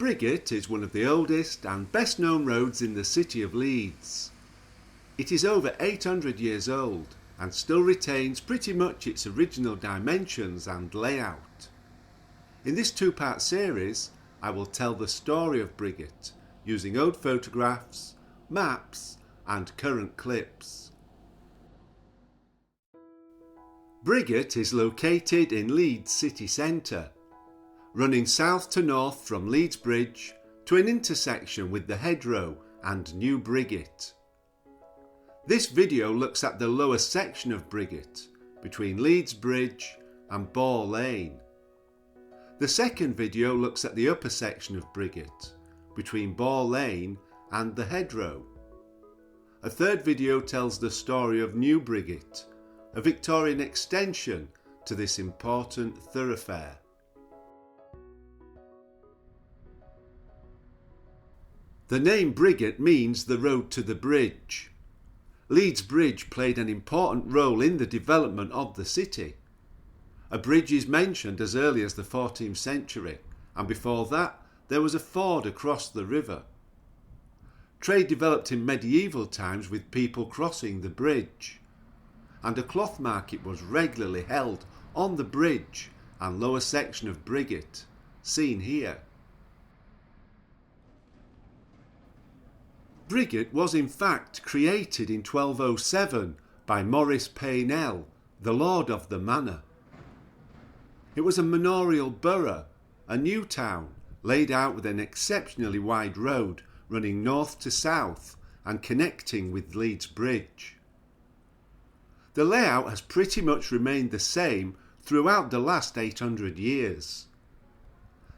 Briggate is one of the oldest and best known roads in the city of Leeds. It is over 800 years old and still retains pretty much its original dimensions and layout. In this two-part series, I will tell the story of Briggate using old photographs, maps and current clips. Briggate is located in Leeds city centre, running south to north from Leeds Bridge to an intersection with the Hedgerow and New Briggate. This video looks at the lower section of Briggate, between Leeds Bridge and Ball Lane. The second video looks at the upper section of Briggate, between Ball Lane and the Hedgerow. A third video tells the story of New Briggate, a Victorian extension to this important thoroughfare. The name Briggate means the road to the bridge. Leeds Bridge played an important role in the development of the city. A bridge is mentioned as early as the 14th century, and before that there was a ford across the river. Trade developed in medieval times with people crossing the bridge, and a cloth market was regularly held on the bridge and lower section of Briggate, seen here. Briggate was in fact created in 1207 by Maurice Paynell, the lord of the manor. It was a manorial borough, a new town, laid out with an exceptionally wide road running north to south and connecting with Leeds Bridge. The layout has pretty much remained the same throughout the last 800 years.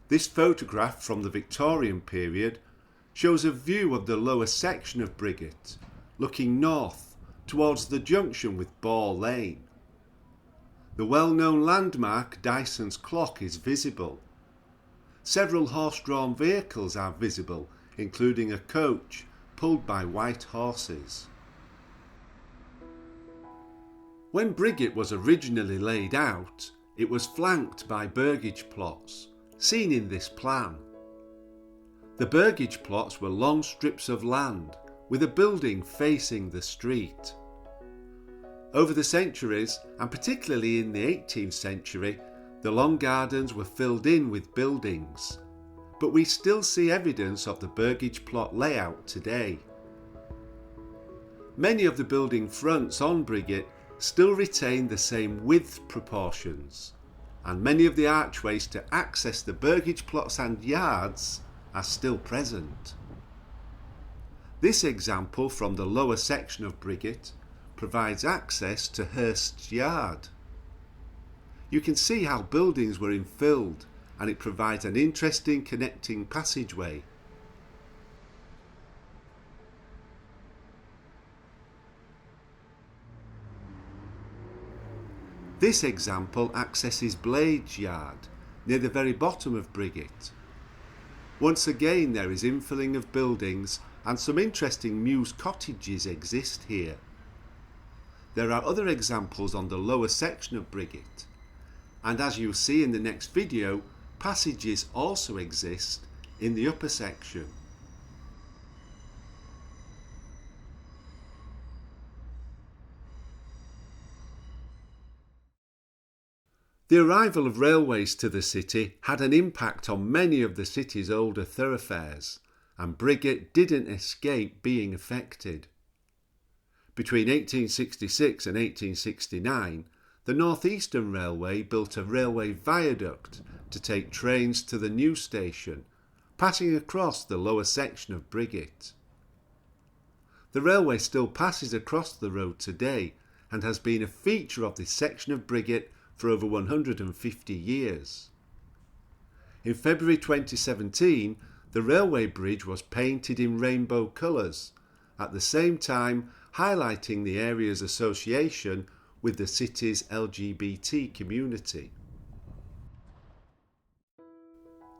This photograph from the Victorian period shows a view of the lower section of Briggate, looking north towards the junction with Ball Lane. The well-known landmark Dyson's clock is visible. Several horse-drawn vehicles are visible, including a coach pulled by white horses. When Briggate was originally laid out, it was flanked by Burgage plots, seen in this plan. The Burgage plots were long strips of land with a building facing the street. Over the centuries, and particularly in the 18th century, the long gardens were filled in with buildings, but we still see evidence of the Burgage plot layout today. Many of the building fronts on Briggate still retain the same width proportions, and many of the archways to access the Burgage plots and yards are still present. This example from the lower section of Briggate provides access to Hurst's Yard. You can see how buildings were infilled, and it provides an interesting connecting passageway. This example accesses Blade's Yard, near the very bottom of Briggate. Once again there is infilling of buildings, and some interesting mews cottages exist here. There are other examples on the lower section of Briggate, and as you'll see in the next video, passages also exist in the upper section. The arrival of railways to the city had an impact on many of the city's older thoroughfares, and Briggate didn't escape being affected. Between 1866 and 1869, the North Eastern Railway built a railway viaduct to take trains to the new station, passing across the lower section of Briggate. The railway still passes across the road today and has been a feature of this section of Briggate for over 150 years. In February 2017, the railway bridge was painted in rainbow colours, at the same time highlighting the area's association with the city's LGBT community.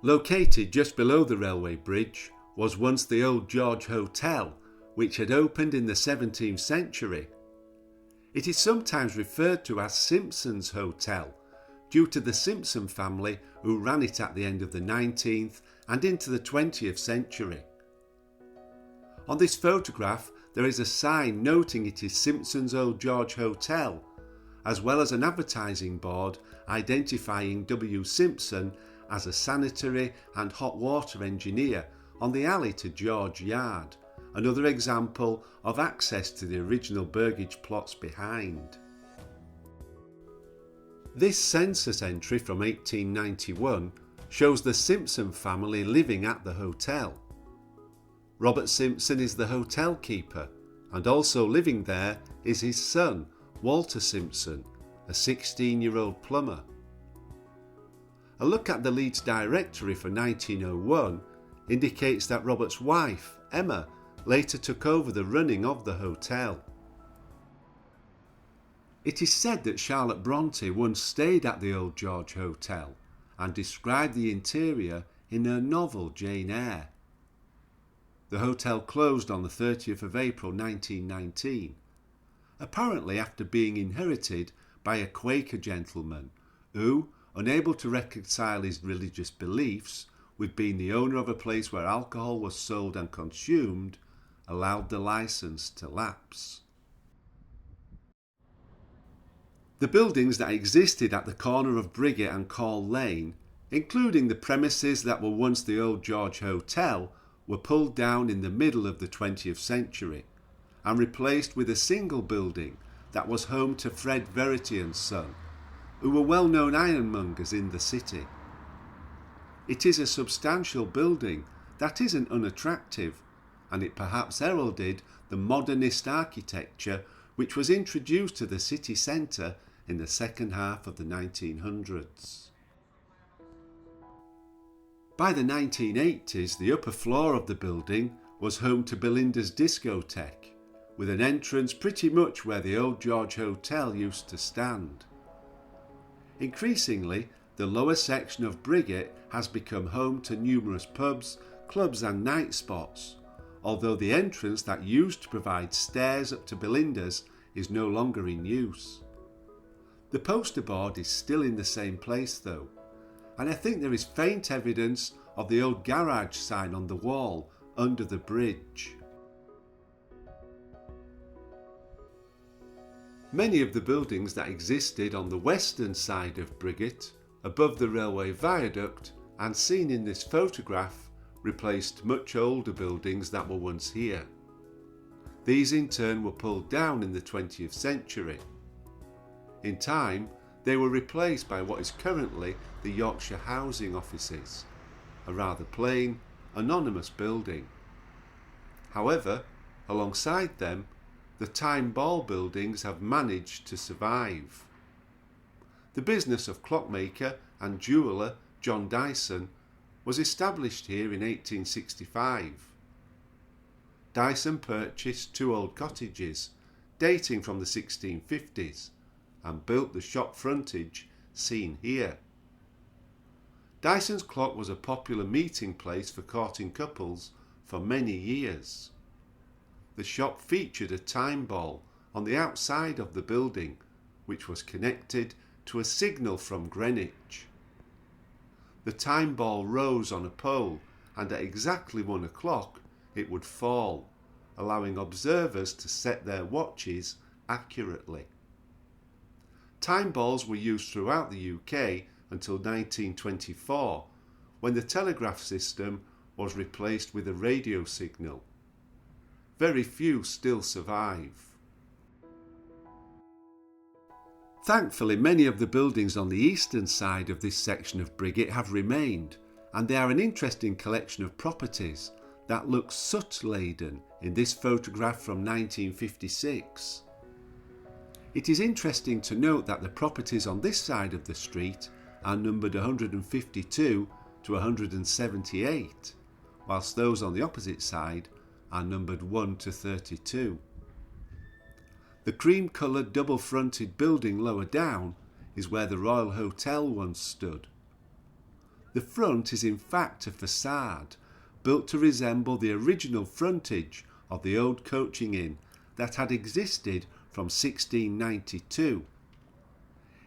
Located just below the railway bridge was once the Old George Hotel, which had opened in the 17th century. It is sometimes referred to as Simpson's Hotel, due to the Simpson family who ran it at the end of the 19th and into the 20th century. On this photograph there is a sign noting it is Simpson's Old George Hotel, as well as an advertising board identifying W. Simpson as a sanitary and hot water engineer on the alley to George Yard, another example of access to the original Burgage plots behind. This census entry from 1891 shows the Simpson family living at the hotel. Robert Simpson is the hotel keeper, and also living there is his son, Walter Simpson, a 16-year-old plumber. A look at the Leeds Directory for 1901 indicates that Robert's wife, Emma, later took over the running of the hotel. It is said that Charlotte Bronte once stayed at the Old George Hotel and described the interior in her novel Jane Eyre. The hotel closed on the 30th of April 1919, apparently after being inherited by a Quaker gentleman who, unable to reconcile his religious beliefs with being the owner of a place where alcohol was sold and consumed, allowed the licence to lapse. The buildings that existed at the corner of Briggate and Call Lane, including the premises that were once the Old George Hotel, were pulled down in the middle of the 20th century and replaced with a single building that was home to Fred Verity and Son, who were well-known ironmongers in the city. It is a substantial building that isn't unattractive, and it perhaps heralded the modernist architecture which was introduced to the city centre in the second half of the 1900s. By the 1980s, the upper floor of the building was home to Belinda's Discotheque, with an entrance pretty much where the Old George Hotel used to stand. Increasingly, the lower section of Briggate has become home to numerous pubs, clubs and night spots, although the entrance that used to provide stairs up to Belinda's is no longer in use. The poster board is still in the same place though, and I think there is faint evidence of the old garage sign on the wall under the bridge. Many of the buildings that existed on the western side of Briggate, above the railway viaduct and seen in this photograph, replaced much older buildings that were once here. These in turn were pulled down in the 20th century. In time, they were replaced by what is currently the Yorkshire Housing Offices, a rather plain, anonymous building. However, alongside them, the Time Ball buildings have managed to survive. The business of clockmaker and jeweller John Dyson was established here in 1865. Dyson purchased two old cottages dating from the 1650s and built the shop frontage seen here. Dyson's clock was a popular meeting place for courting couples for many years. The shop featured a time ball on the outside of the building, which was connected to a signal from Greenwich. The time ball rose on a pole, and at exactly 1 o'clock it would fall, allowing observers to set their watches accurately. Time balls were used throughout the UK until 1924, when the telegraph system was replaced with a radio signal. Very few still survive. Thankfully, many of the buildings on the eastern side of this section of Briggate have remained, and they are an interesting collection of properties that look soot-laden in this photograph from 1956. It is interesting to note that the properties on this side of the street are numbered 152 to 178, whilst those on the opposite side are numbered 1 to 32. The cream-coloured double-fronted building lower down is where the Royal Hotel once stood. The front is in fact a facade built to resemble the original frontage of the old coaching inn that had existed from 1692.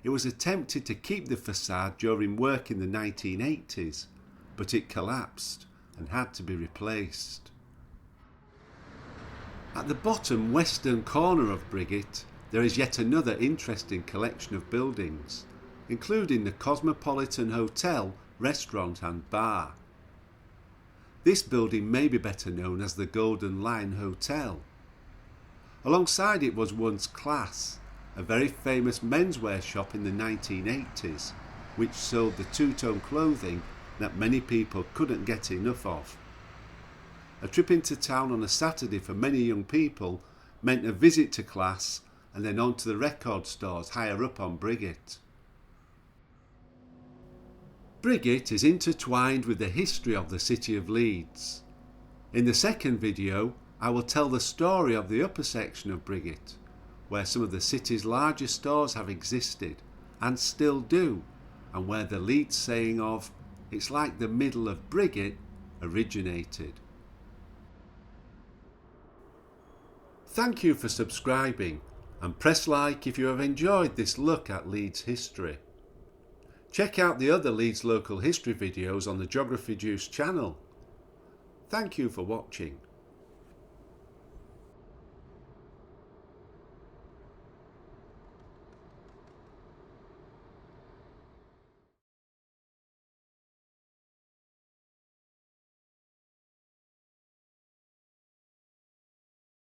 It was attempted to keep the facade during work in the 1980s, but it collapsed and had to be replaced. At the bottom western corner of Briggate, there is yet another interesting collection of buildings, including the Cosmopolitan Hotel, Restaurant and Bar. This building may be better known as the Golden Lion Hotel. Alongside it was once Class, a very famous menswear shop in the 1980s, which sold the two-tone clothing that many people couldn't get enough of. A trip into town on a Saturday for many young people meant a visit to Class and then on to the record stores higher up on Briggate. Briggate is intertwined with the history of the city of Leeds. In the second video, I will tell the story of the upper section of Briggate, where some of the city's largest stores have existed and still do, and where the Leeds saying of "it's like the middle of Briggate" originated. Thank you for subscribing, and press like if you have enjoyed this look at Leeds history. Check out the other Leeds Local History videos on the Geography Juice channel. Thank you for watching.